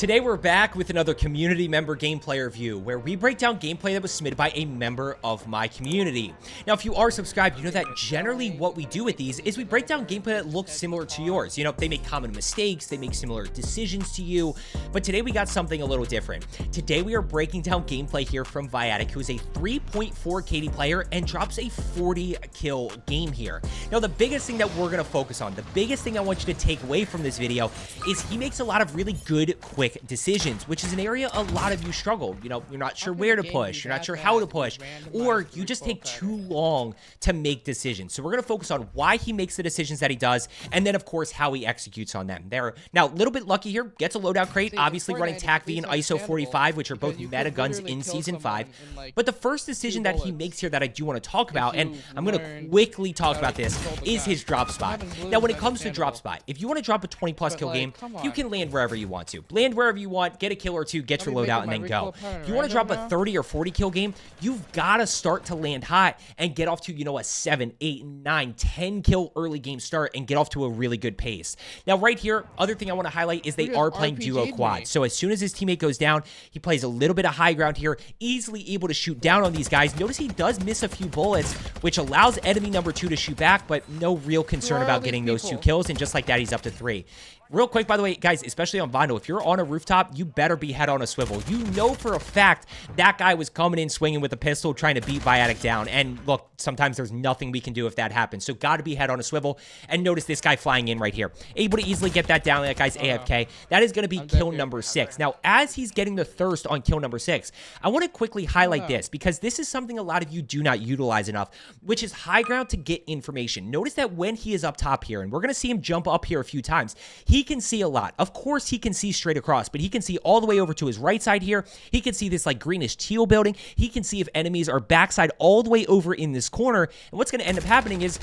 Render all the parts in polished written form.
Today we're back with another community member gameplay review where we break down gameplay that was submitted by a member of my community. Now, if you are subscribed, you know that generally what we do with these is we break down gameplay that looks similar to yours. You know, they make common mistakes, they make similar decisions to you, but today we got something a little different. Today we are breaking down gameplay here from Viatic, who is a 3.4 KD player and drops a 40 kill game here. Now, the biggest thing that we're going to focus on, the biggest thing I want you to take away from this video is he makes a lot of really good, quick decisions, which is an area a lot of you struggle. You know, you're not sure where to push, you're not sure how to push, or you just take too long to make decisions. So we're going to focus on why he makes the decisions that he does, and then of course how he executes on them. There, now a little bit lucky here, gets a loadout crate, obviously running TAC V and ISO 45, which are both meta guns in Season 5. But the first decision that he makes here that I do want to talk about, and I'm going to quickly talk about this, is his drop spot. Now when it comes to drop spot, if you want to drop a 20 plus kill game, you can land wherever you want to. Land wherever you want, get a kill or two, get your loadout, and then go. If you want to drop a 30 or 40 kill game, you've got to start to land hot and get off to, you know, a 7, 8, 9, 10 kill early game start and get off to a really good pace. Now, right here, other thing I want to highlight is they are playing duo quad. So as soon as his teammate goes down, he plays a little bit of high ground here, easily able to shoot down on these guys. Notice he does miss a few bullets, which allows enemy number 2 to shoot back, but no real concern about getting those 2 kills. And just like that, he's up to 3. Real quick, by the way, guys, especially on Vondel, if you're on a rooftop, you better be head on a swivel. You know for a fact that guy was coming in swinging with a pistol trying to beat Viatic down. And look, sometimes there's nothing we can do if that happens. So got to be head on a swivel. And notice this guy flying in right here. Able to easily get that down. That guy's AFK. That is going to be kill number 6. Now, as he's getting the thirst on kill number 6, I want to quickly highlight this because this is something a lot of you do not utilize enough, which is high ground to get information. Notice that when he is up top here, and we're going to see him jump up here a few times, he can see a lot. Of course, he can see straight across, but he can see all the way over to his right side here. He can see this like greenish teal building. He can see if enemies are backside all the way over in this corner. And what's going to end up happening is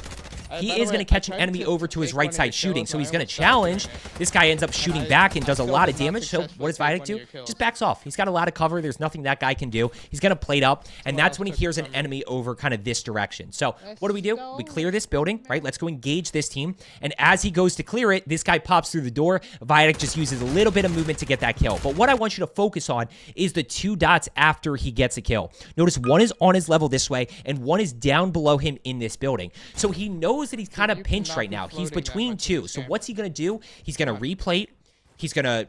he is going to catch an enemy over to his right side shooting. So he's going to challenge. This guy ends up shooting back and does a lot of damage. So what does Viatic do? Just backs off. He's got a lot of cover. There's nothing that guy can do. He's going to plate up. And that's when he hears an enemy over kind of this direction. So what do? We clear this building, right? Let's go engage this team. And as he goes to clear it, this guy pops through the door. Viatic just uses a little bit of movement to get that kill. But what I want you to focus on is the 2 dots after he gets a kill. Notice one is on his level this way and one is down below him in this building. So he knows that he's kind of pinched right now. He's between 2. So what's he going to do? He's going to replate. He's going to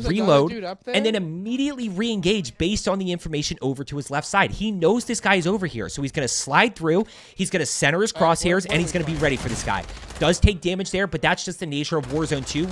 reload and then immediately re-engage based on the information over to his left side. He knows this guy is over here, so he's going to slide through. He's going to center his crosshairs, and he's going to be ready for this guy. Does take damage there, but that's just the nature of Warzone 2.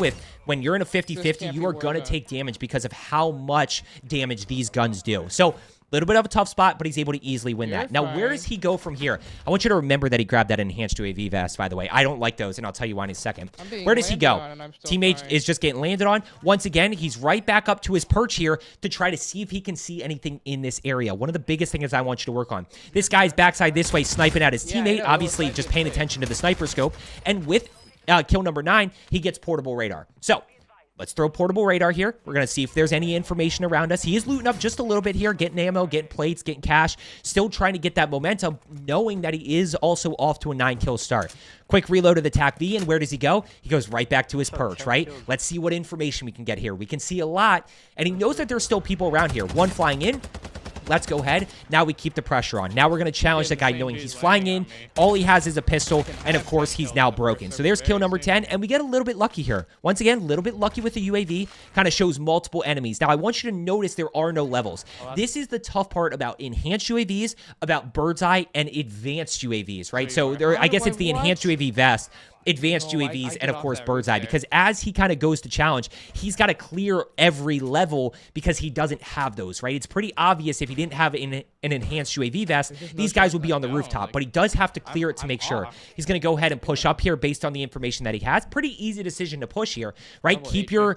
When you're in a 50-50, you are going to take damage because of how much damage these guns do. So little bit of a tough spot, but he's able to easily win that. Now, where does he go from here? I want you to remember that he grabbed that enhanced UAV vest, by the way. I don't like those, and I'll tell you why in a second. Where does he go? Teammate is just getting landed on. Once again, he's right back up to his perch here to try to see if he can see anything in this area. One of the biggest things I want you to work on. This guy's backside this way, sniping at his teammate, obviously just paying attention to the sniper scope. And with kill number 9, he gets portable radar. So let's throw portable radar here. We're going to see if there's any information around us. He is looting up just a little bit here, getting ammo, getting plates, getting cash, still trying to get that momentum, knowing that he is also off to a 9-kill start. Quick reload of the TAC V, and where does he go? He goes right back to his perch, right? Let's see what information we can get here. We can see a lot, and he knows that there's still people around here. One flying in. Let's go ahead. Now we keep the pressure on. Now we're going to challenge that guy knowing he's flying in. All he has is a pistol, and of course, he's now broken. So there's kill number 10, and we get a little bit lucky here. Once again, a little bit lucky with the UAV. Kind of shows multiple enemies. Now, I want you to notice there are no levels. This is the tough part about enhanced UAVs, about bird's eye, and advanced UAVs, right? So I guess it's the enhanced UAV vest, advanced UAVs, and of course bird's eye, because as he kind of goes to challenge, he's got to clear every level because he doesn't have those, right? It's pretty obvious if he didn't have an enhanced UAV vest, these guys would be on the rooftop, but he does have to clear it to make sure. He's going to go ahead and push up here based on the information that he has. Pretty easy decision to push here, right? Keep your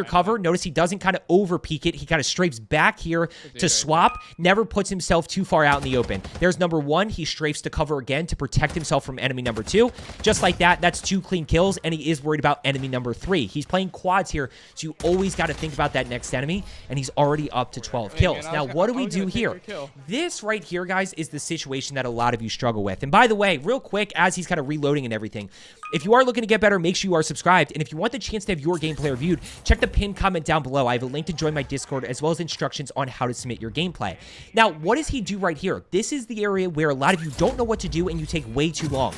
cover. Notice he doesn't kind of over peek it. He kind of strafes back here to swap, never puts himself too far out in the open. There's number 1. He strafes to cover again to protect himself from enemy number 2. Just like that, That's 2 clean kills, and he is worried about enemy number 3. He's playing quads here, so you always got to think about that next enemy, and he's already up to 12 kills. Now, what do we do here? This right here, guys, is the situation that a lot of you struggle with. And by the way, real quick, as he's kind of reloading and everything, if you are looking to get better, make sure you are subscribed. And if you want the chance to have your gameplay reviewed, check the pinned comment down below. I have a link to join my Discord as well as instructions on how to submit your gameplay. Now, what does he do right here? This is the area where a lot of you don't know what to do and you take way too long.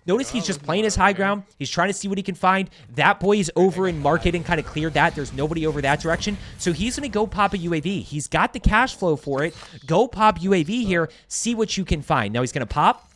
Notice he's just playing his high ground. He's trying to see what he can find. That boy is over in market and kind of cleared that. There's nobody over that direction. So he's going to go pop a UAV. He's got the cash flow for it. Go pop UAV here. See what you can find. Now he's going to pop.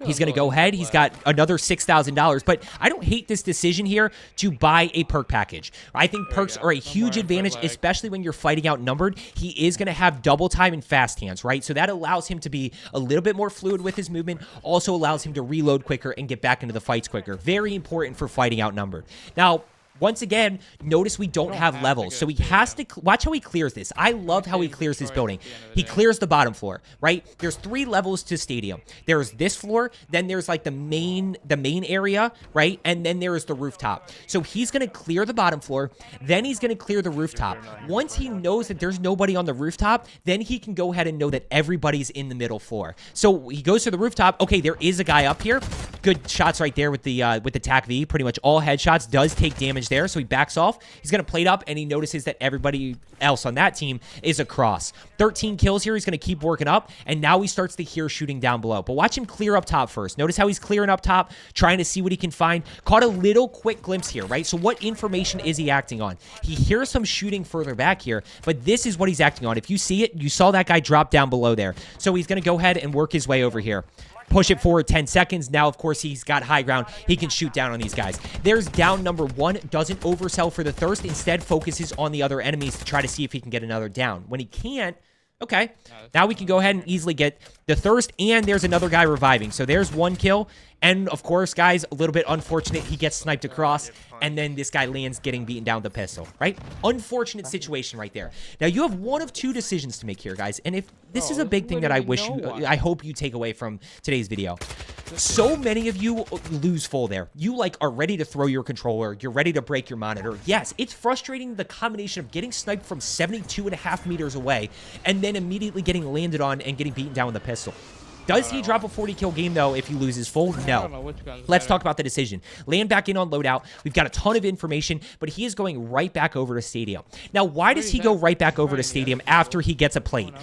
He's going to go ahead. He's got another $6,000, but I don't hate this decision here to buy a perk package. I think perks are a huge advantage, especially when you're fighting outnumbered. He is going to have double time and fast hands, right? So that allows him to be a little bit more fluid with his movement, also allows him to reload quicker and get back into the fights quicker. Very important for fighting outnumbered. Now, once again, notice we don't have levels, so he has to watch how he clears this. I love how he clears this building. He clears the bottom floor, right? There's 3 levels to stadium. There's this floor, then there's like the main area, right? And then there is the rooftop. So he's going to clear the bottom floor, then he's going to clear the rooftop. Once he knows that there's nobody on the rooftop, then he can go ahead and know that everybody's in the middle floor. So he goes to the rooftop. Okay, there is a guy up here. Good shots right there with the TAC V. Pretty much all headshots. Does take damage there, so he backs off. He's going to plate up, and he notices that everybody else on that team is across. 13 kills here. He's going to keep working up, and now he starts to hear shooting down below. But watch him clear up top first. Notice how he's clearing up top, trying to see what he can find. Caught a little quick glimpse here, right? So what information is he acting on? He hears some shooting further back here, but this is what he's acting on. If you see it, you saw that guy drop down below there. So he's going to go ahead and work his way over here. Push it forward 10 seconds. Now, of course, he's got high ground. He can shoot down on these guys. There's down number 1. Doesn't oversell for the thirst. Instead, focuses on the other enemies to try to see if he can get another down. When he can't, okay, now we can go ahead and easily get the thirst, and there's another guy reviving. So there's 1 kill. And, of course, guys, a little bit unfortunate. He gets sniped across, and then this guy lands getting beaten down with the pistol, right? Unfortunate situation right there. Now, you have one of 2 decisions to make here, guys. And if this is a big thing that I hope you take away from today's video. So many of you lose full there. You, like, are ready to throw your controller. You're ready to break your monitor. Yes, it's frustrating, the combination of getting sniped from 72.5 meters away and then immediately getting landed on and getting beaten down with a pistol. Does he drop a 40-kill game, though, if he loses full? No. Let's talk about the decision. Land back in on loadout. We've got a ton of information, but he is going right back over to Stadium. Now, why does he go right back over to Stadium after he gets a plate?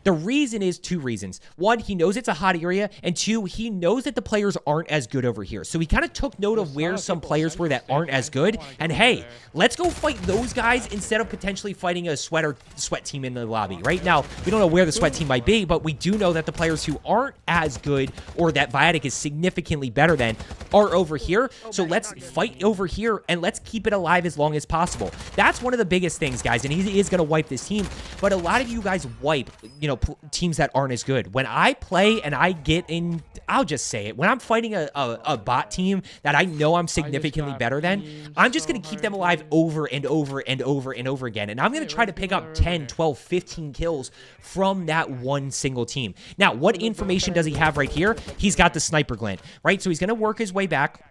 The reason is 2 reasons. 1, he knows it's a hot area, and 2, he knows that the players aren't as good over here. So he kind of took note of where some players were that aren't as good, and hey, let's go fight those guys instead of potentially fighting a sweat team in the lobby. Right now, we don't know where the sweat team might be, but we do know that the players who aren't as good or that Viatic is significantly better than are over here. So let's fight over here, and let's keep it alive as long as possible. That's one of the biggest things, guys, and he is going to wipe this team, but a lot of you guys wipe, you know, teams that aren't as good. When I play and I get in, I'll just say it, when I'm fighting a bot team that I know I'm significantly better than, I'm just going to keep them alive over and over and over and over again. And I'm going to try to pick up 10, 12, 15 kills from that one single team. Now, what information does he have right here? He's got the sniper glint, right? So he's going to work his way back.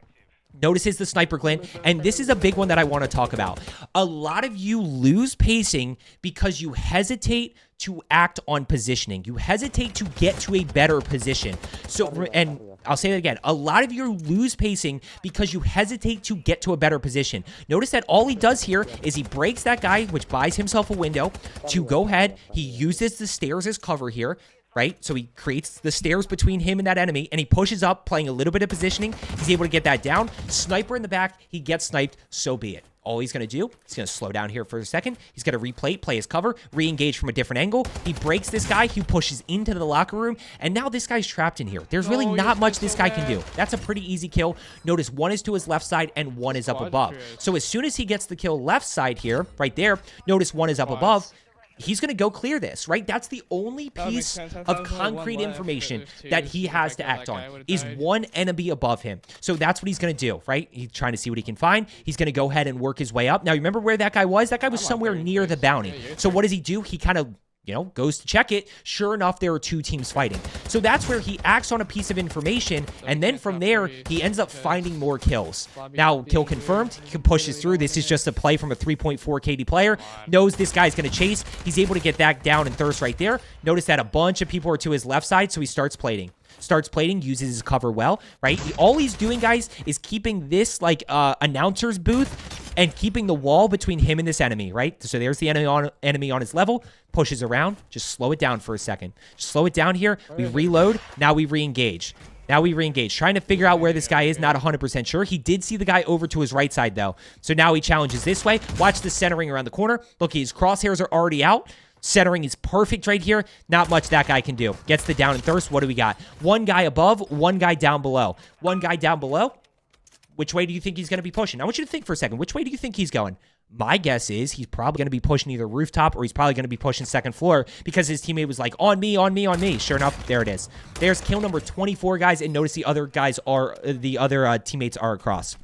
Notices the sniper glint, and this is a big one that I want to talk about. A lot of you lose pacing because you hesitate to act on positioning. You hesitate to get to a better position. So, and I'll say that again. A lot of you lose pacing because you hesitate to get to a better position. Notice that all he does here is he breaks that guy, which buys himself a window to go ahead. He uses the stairs as cover here. Right? So he creates the stairs between him and that enemy, and he pushes up, playing a little bit of positioning. He's able to get that down. Sniper in the back. He gets sniped. So be it. All he's going to do, he's going to slow down here for a second. He's going to replate, play his cover, re-engage from a different angle. He breaks this guy. He pushes into the locker room, and now this guy's trapped in here. There's really not much this guy can do. That's a pretty easy kill. Notice 1 is to his left side, and 1 is up above. So as soon as he gets the kill left side here, right there, notice 1 is up above. He's going to go clear this, right? That's the only piece of concrete information that he has to act on is 1 enemy above him. So that's what he's going to do, right? He's trying to see what he can find. He's going to go ahead and work his way up. Now, remember where that guy was? That guy was somewhere near the bounty. So what does he do? He kind of you know, goes to check it. Sure enough, there are 2 teams fighting. So that's where he acts on a piece of information, and then from there, he ends up finding more kills. Now, kill confirmed. He pushes through. This is just a play from a 3.4 KD player. Knows this guy's going to chase. He's able to get that down and thirst right there. Notice that a bunch of people are to his left side, so he starts plating. Uses his cover well, right? All he's doing, guys, is keeping this, like, announcer's booth and keeping the wall between him and this enemy, right? So there's the enemy on his level, pushes around. Just slow it down for a second. Just slow it down here. We reload. Now we re-engage. Trying to figure out where this guy is. Not 100% sure. He did see the guy over to his right side, though. So now he challenges this way. Watch the centering around the corner. Look, his crosshairs are already out. Centering is perfect right here. Not much that guy can do. Gets the down and thirst. What do we got? 1 guy above, 1 guy down below. 1 guy down below. Which way do you think he's going to be pushing? I want you to think for a second. Which way do you think he's going? My guess is he's probably going to be pushing either rooftop or he's probably going to be pushing second floor because his teammate was like, on me, on me, on me. Sure enough, there it is. There's kill number 24, guys, and notice the other guys are, teammates are across.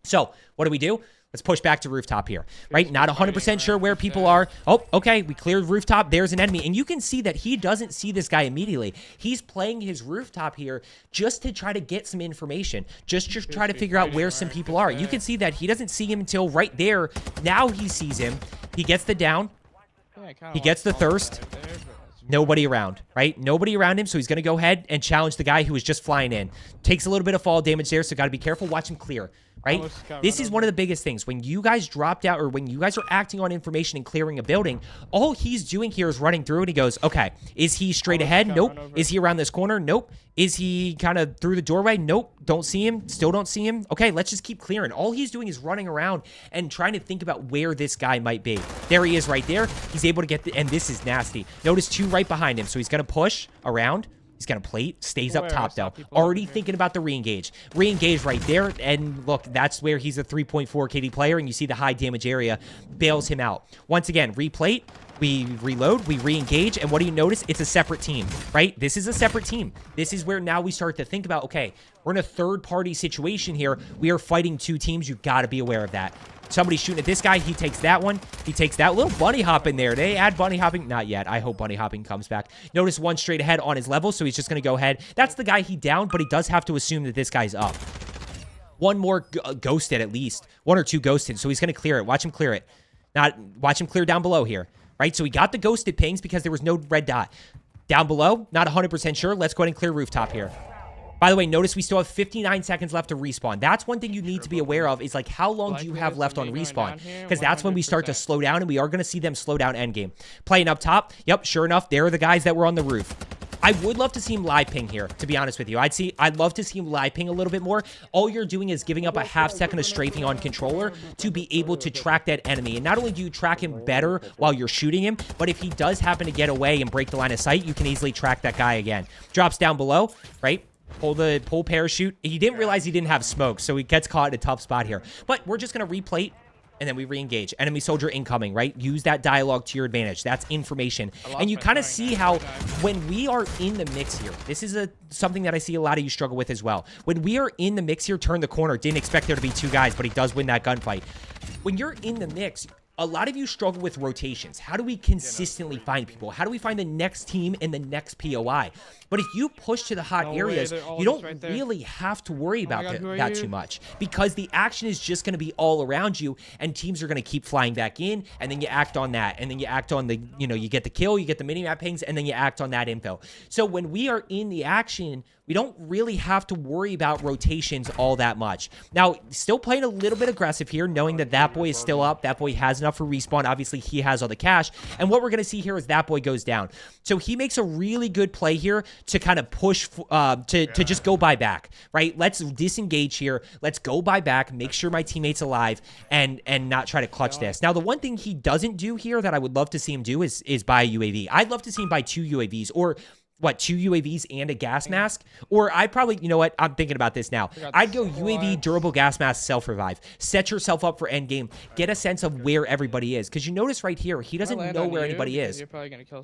So, what do? Let's push back to rooftop here, right? Not 100% sure where people are. Oh, okay. We cleared rooftop. There's an enemy. And you can see that he doesn't see this guy immediately. He's playing his rooftop here just to try to get some information, just to try to figure out where some people are. You can see that he doesn't see him until right there. Now he sees him. He gets the down. He gets the thirst. Nobody around, right? Nobody around him, so he's going to go ahead and challenge the guy who was just flying in. Takes a little bit of fall damage there, so got to be careful. Watch him clear, right? This is one of the biggest things. When you guys dropped out or when you guys are acting on information and clearing a building, all he's doing here is running through and he goes, okay, is he straight ahead? Nope. Is he around this corner? Nope. Is he kind of through the doorway? Nope. Don't see him. Still don't see him. Okay, let's just keep clearing. All he's doing is running around and trying to think about where this guy might be. There he is right there. He's able to get the, and this is nasty. Notice 2 right behind him. So he's going to push around. He's going to plate. Stays up top, though. Already thinking about the re-engage. Re-engage right there. And look, that's where he's a 3.4 KD player. And you see the high damage area bails him out. Once again, replate. We reload, we re-engage, and what do you notice? It's a separate team, right? This is a separate team. This is where now we start to think about, okay, we're in a third-party situation here. We are fighting 2 teams. You've got to be aware of that. Somebody's shooting at this guy. He takes that one. He takes that little bunny hop in there. They add bunny hopping. Not yet. I hope bunny hopping comes back. Notice 1 straight ahead on his level, so he's just going to go ahead. That's the guy he downed, but he does have to assume that this guy's up. 1 more ghosted at least. 1 or 2 ghosted, so he's going to clear it. Watch him clear it. Watch him clear down below here. Right, so we got the ghosted pings because there was no red dot. Down below, not 100% sure. Let's go ahead and clear rooftop here. By the way, notice we still have 59 seconds left to respawn. That's one thing you need to be aware of is like how long do you have left on respawn? Because that's when we start to slow down, and we are going to see them slow down endgame. Playing up top, yep, sure enough, there are the guys that were on the roof. I would love to see him live ping here, to be honest with you. I'd love to see him live ping a little bit more. All you're doing is giving up a half second of strafing on controller to be able to track that enemy. And not only do you track him better while you're shooting him, but if he does happen to get away and break the line of sight, you can easily track that guy again. Drops down below, right? Pull parachute. He didn't realize he didn't have smoke, so he gets caught in a tough spot here. But we're just going to replate. And then we re-engage. Enemy soldier incoming, right? Use that dialogue to your advantage. That's information. And you kind of see how when we are in the mix here, this is something that I see a lot of you struggle with as well. When we are in the mix here, turn the corner. Didn't expect there to be 2 guys, but he does win that gunfight. When you're in the mix, a lot of you struggle with rotations. How do we consistently find people? How do we find the next team and the next POI? But if you push to the hot areas, you don't really have to worry about that too much because the action is just going to be all around you and teams are going to keep flying back in and then you act on that and then you act on the, you get the kill, you get the mini-map pings and then you act on that info. So when we are in the action, we don't really have to worry about rotations all that much. Now, still playing a little bit aggressive here, knowing that that boy is still up. That boy has enough for respawn. Obviously, he has all the cash. And what we're going to see here is that boy goes down. So he makes a really good play here to kind of push, to just go buy back, right? Let's disengage here. Let's go buy back, make sure my teammate's alive, and not try to clutch this. Now, the one thing he doesn't do here that I would love to see him do is buy a UAV. I'd love to see him buy 2 UAVs or what, 2 UAVs and a gas mask? Or I'd probably, you know what, I'm thinking about this now. I'd go UAV, durable gas mask, self-revive. Set yourself up for endgame. Get a sense of where everybody is. Because you notice right here, he doesn't know where anybody is.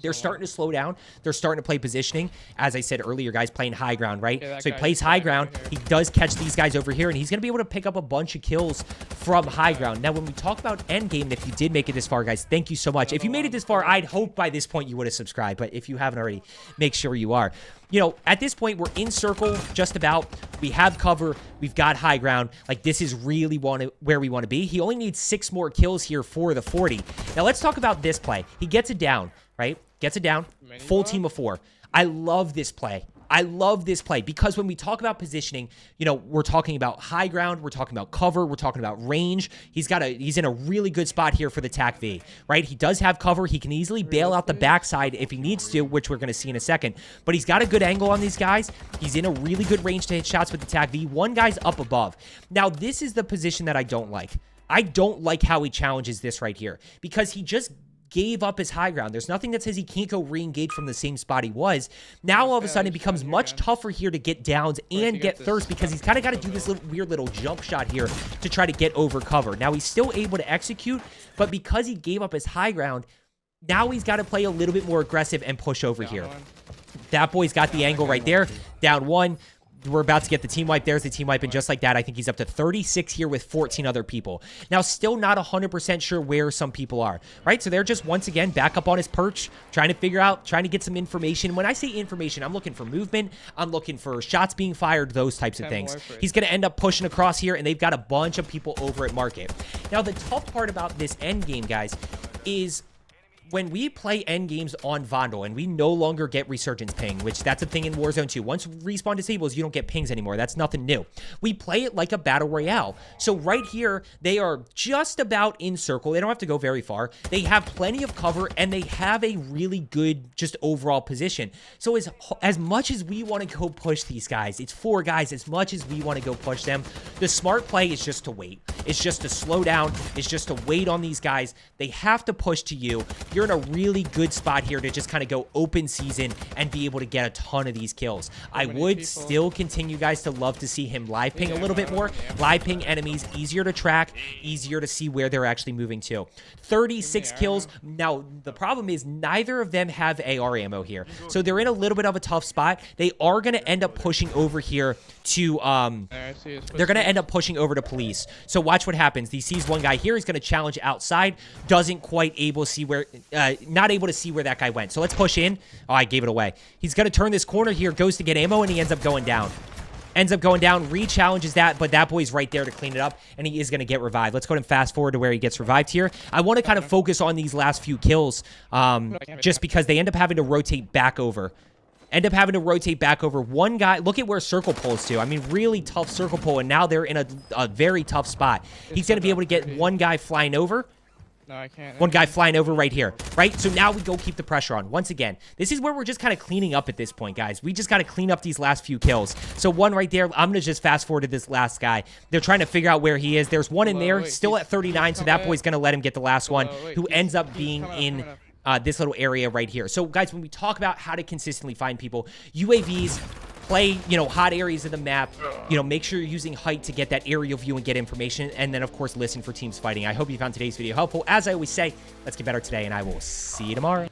They're starting to slow down. They're starting to play positioning. As I said earlier, guys, playing high ground, right? So he plays high ground. He does catch these guys over here, and he's going to be able to pick up a bunch of kills from high ground. Now, when we talk about endgame, if you did make it this far, guys, thank you so much. If you made it this far, I'd hope by this point you would have subscribed. But if you haven't already, make sure you are. You know, at this point, we're in circle just about. We have cover. We've got high ground. Like, this is really where we want to be. He only needs 6 more kills here for the 40. Now, let's talk about this play. He gets it down, right? Gets it down. Full team of 4. I love this play. I love this play because when we talk about positioning, you know, we're talking about high ground, we're talking about cover, we're talking about range. He's in a really good spot here for the TAC V, right? He does have cover. He can easily bail out the backside if he needs to, which we're going to see in a second. But he's got a good angle on these guys. He's in a really good range to hit shots with the TAC V. One guy's up above. Now, this is the position that I don't like. I don't like how he challenges this right here because he just gave up his high ground. There's nothing that says he can't go re-engage from the same spot he was. Now, all of a sudden, it becomes much tougher here to get downs and get thirst because he's kind of got to do this weird little jump shot here to try to get over cover. Now, he's still able to execute, but because he gave up his high ground, now he's got to play a little bit more aggressive and push over here. That boy's got the angle right there. Down 1. We're about to get the team wipe. There's the team wipe, and just like that, I think he's up to 36 here with 14 other people. Now, still not 100% sure where some people are, right? So they're just, once again, back up on his perch, trying to figure out, trying to get some information. When I say information, I'm looking for movement. I'm looking for shots being fired, those types of things. He's going to end up pushing across here, and they've got a bunch of people over at Market. Now, the tough part about this end game, guys, is when we play end games on Vondel and we no longer get resurgence ping, which that's a thing in Warzone 2. Once respawn disables, you don't get pings anymore. That's nothing new. We play it like a battle royale. So right here, they are just about in circle. They don't have to go very far. They have plenty of cover and they have a really good just overall position. So as much as we want to go push these guys, it's 4 guys, as much as we want to go push them, the smart play is just to wait. It's just to slow down. It's just to wait on these guys. They have to push to you. You're in a really good spot here to just kind of go open season and be able to get a ton of these kills. I would still continue, guys, to love to see him live ping a little bit more. Live ping enemies, easier to track, easier to see where they're actually moving to. 36 kills. Now, the problem is neither of them have AR ammo here. So they're in a little bit of a tough spot. They are going to end up pushing over here to, they're going to end up pushing over to police. So watch what happens. He sees one guy here. He's going to challenge outside. Doesn't quite able to see where, not able to see where that guy went. So let's push in. Oh, I gave it away. He's going to turn this corner here, goes to get ammo, and he ends up going down. Re-challenges that, but that boy's right there to clean it up, and he is going to get revived. Let's go ahead and fast forward to where he gets revived here. I want to kind of focus on these last few kills, just because they end up having to rotate back over. One guy, look at where circle pulls to. I mean, really tough circle pull, and now they're in a very tough spot. He's going to be able to get one guy flying over. No, I can't. One guy flying over right here, right? So now we go keep the pressure on. Once again, this is where we're just kind of cleaning up at this point, guys. We just got to clean up these last few kills. So one right there. I'm going to just fast forward to this last guy. They're trying to figure out where he is. There's one in there, still at 39, so that boy's going to let him get the last one, who ends up being in this little area right here. So, guys, when we talk about how to consistently find people, UAVs, play, you know, hot areas of the map, you know, make sure you're using height to get that aerial view and get information, and then, of course, listen for teams fighting. I hope you found today's video helpful. As I always say, let's get better today, and I will see you tomorrow.